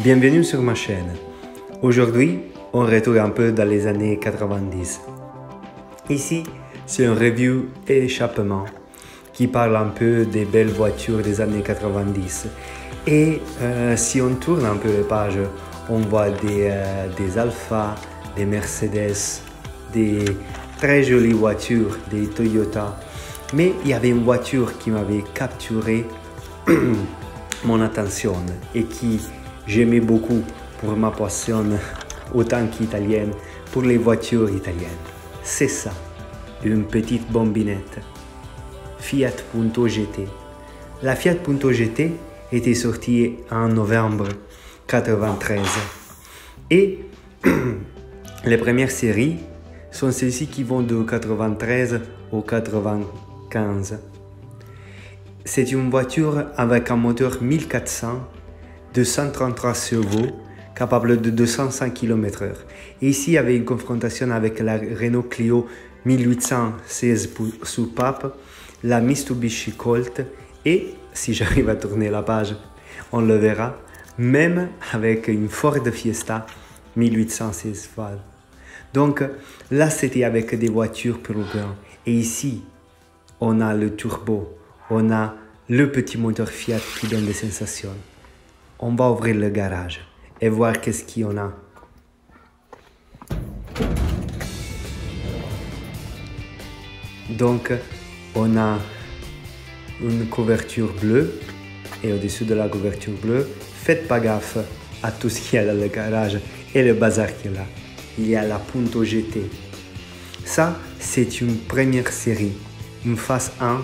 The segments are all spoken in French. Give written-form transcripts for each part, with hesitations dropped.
Bienvenue sur ma chaîne. Aujourd'hui, on retourne un peu dans les années 90. Ici, c'est un review échappement qui parle un peu des belles voitures des années 90. Et si on tourne un peu les pages, on voit des Alfa, des Mercedes, des très jolies voitures, des Toyota. Mais il y avait une voiture qui m'avait capturé mon attention et qui j'aimais beaucoup pour ma passion autant qu'italienne pour les voitures italiennes. C'est ça, une petite bombinette. Fiat Punto GT. La Fiat Punto GT était sortie en novembre 1993. Et les premières séries sont celles-ci qui vont de 93 au 95. C'est une voiture avec un moteur 1400, 233 chevaux, capable de 205 km/h. Et ici, il y avait une confrontation avec la Renault Clio 1816 soupape, la Mitsubishi Colt et, si j'arrive à tourner la page, on le verra, même avec une Ford Fiesta 1816 chevaux. Donc là, c'était avec des voitures plus grandes. Et ici, on a le turbo, on a le petit moteur Fiat qui donne des sensations. On va ouvrir le garage et voir qu'est-ce qu'il y en a. Donc, on a une couverture bleue et au-dessus de la couverture bleue, faites pas gaffe à tout ce qu'il y a dans le garage et le bazar qu'il y a là. Il y a la Punto GT. Ça, c'est une première série, une phase 1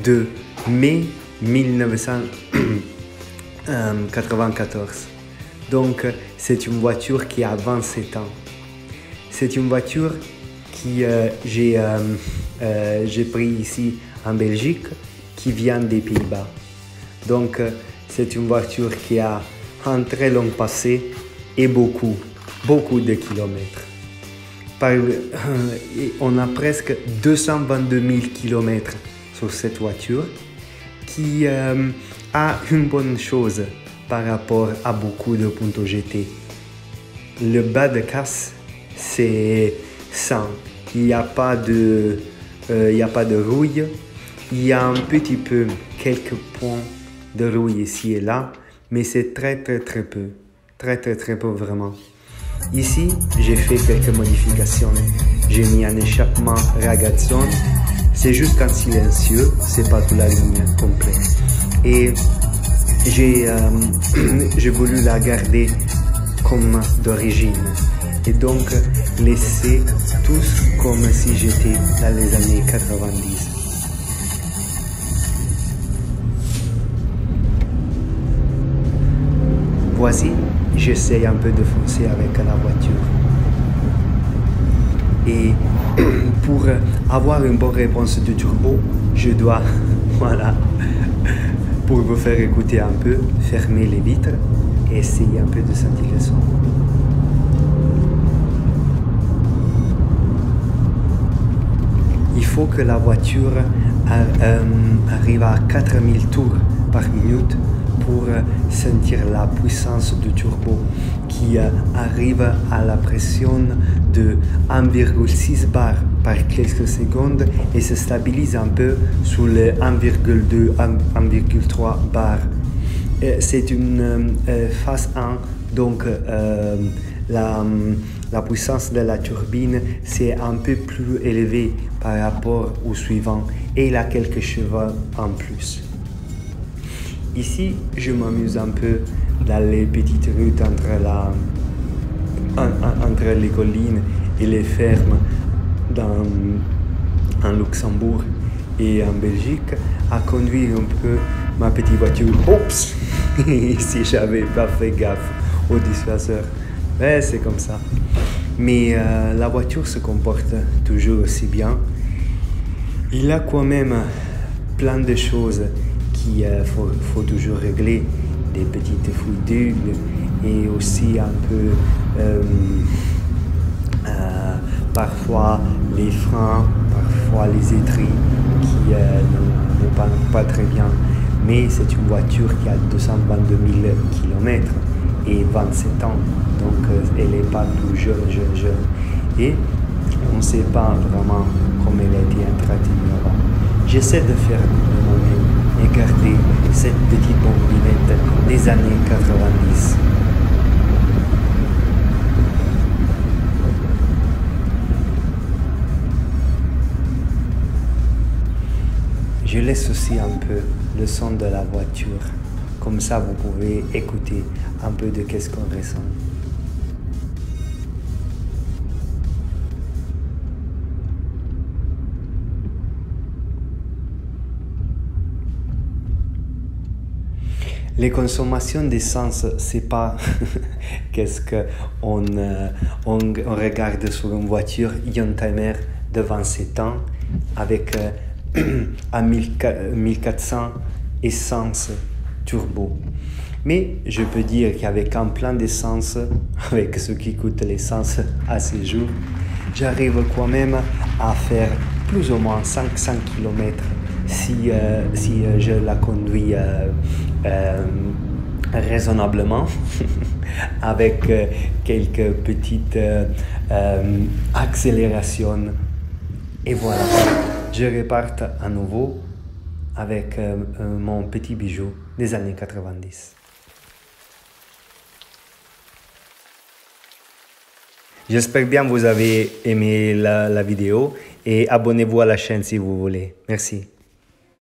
de mai 1994. Donc, c'est une voiture qui a 27 ans. C'est une voiture que j'ai pris ici en Belgique, qui vient des Pays-Bas. Donc, c'est une voiture qui a un très long passé et beaucoup de kilomètres. On a presque 222 000 kilomètres sur cette voiture qui a une bonne chose par rapport à beaucoup de Punto GT. Le bas de casse, c'est 100. Il n'y a pas de rouille. Il y a un petit peu, quelques points de rouille ici et là, mais c'est très peu. Très peu vraiment. Ici, j'ai fait quelques modifications. J'ai mis un échappement ragazzo. C'est juste un silencieux, c'est pas toute la ligne complète. Et j'ai voulu la garder comme d'origine. Et donc, laisser tous comme si j'étais dans les années 90. Voici, j'essaie un peu de foncer avec la voiture. Et pour avoir une bonne réponse de turbo, je dois, voilà, pour vous faire écouter un peu, fermer les vitres et essayer un peu de sentir le son. Il faut que la voiture arrive à 4000 tours par minute pour sentir la puissance du turbo qui arrive à la pression de 1,6 bar par quelques secondes et se stabilise un peu sur les 1,2-1,3 bar. C'est une phase 1, donc la puissance de la turbine c'est un peu plus élevé par rapport au suivant et il a quelques chevaux en plus. Ici, je m'amuse un peu dans les petites routes entre les collines et les fermes en Luxembourg et en Belgique à conduire un peu ma petite voiture. Oups! Si j'avais pas fait gaffe au dissuaseur. Ouais, c'est comme ça. Mais la voiture se comporte toujours aussi bien. Il a quand même plein de choses qu'il faut toujours régler, des petites fuites d'huile et aussi un peu parfois les freins, parfois les étriers qui ne parlent pas très bien. Mais c'est une voiture qui a 222 000 km et 27 ans, donc elle n'est pas tout jeune. Et on ne sait pas vraiment comment elle a été entretenue avant. J'essaie de faire de moi-même et garder cette petite bombinette des années 90. Je laisse aussi un peu le son de la voiture. Comme ça, vous pouvez écouter un peu de qu'est-ce qu'on ressent. Les consommations d'essence, c'est pas qu'est-ce qu'on on regarde sur une voiture. Il y a un timer de 27 ans avec à 1400 essence turbo. Mais je peux dire qu'avec un plein d'essence, avec ce qui coûte l'essence à ces jours, j'arrive quand même à faire plus ou moins 500 km si je la conduis raisonnablement avec quelques petites accélérations. Et voilà, je reparte à nouveau avec mon petit bijou des années 90. J'espère bien que vous avez aimé la vidéo et abonnez-vous à la chaîne si vous voulez. Merci.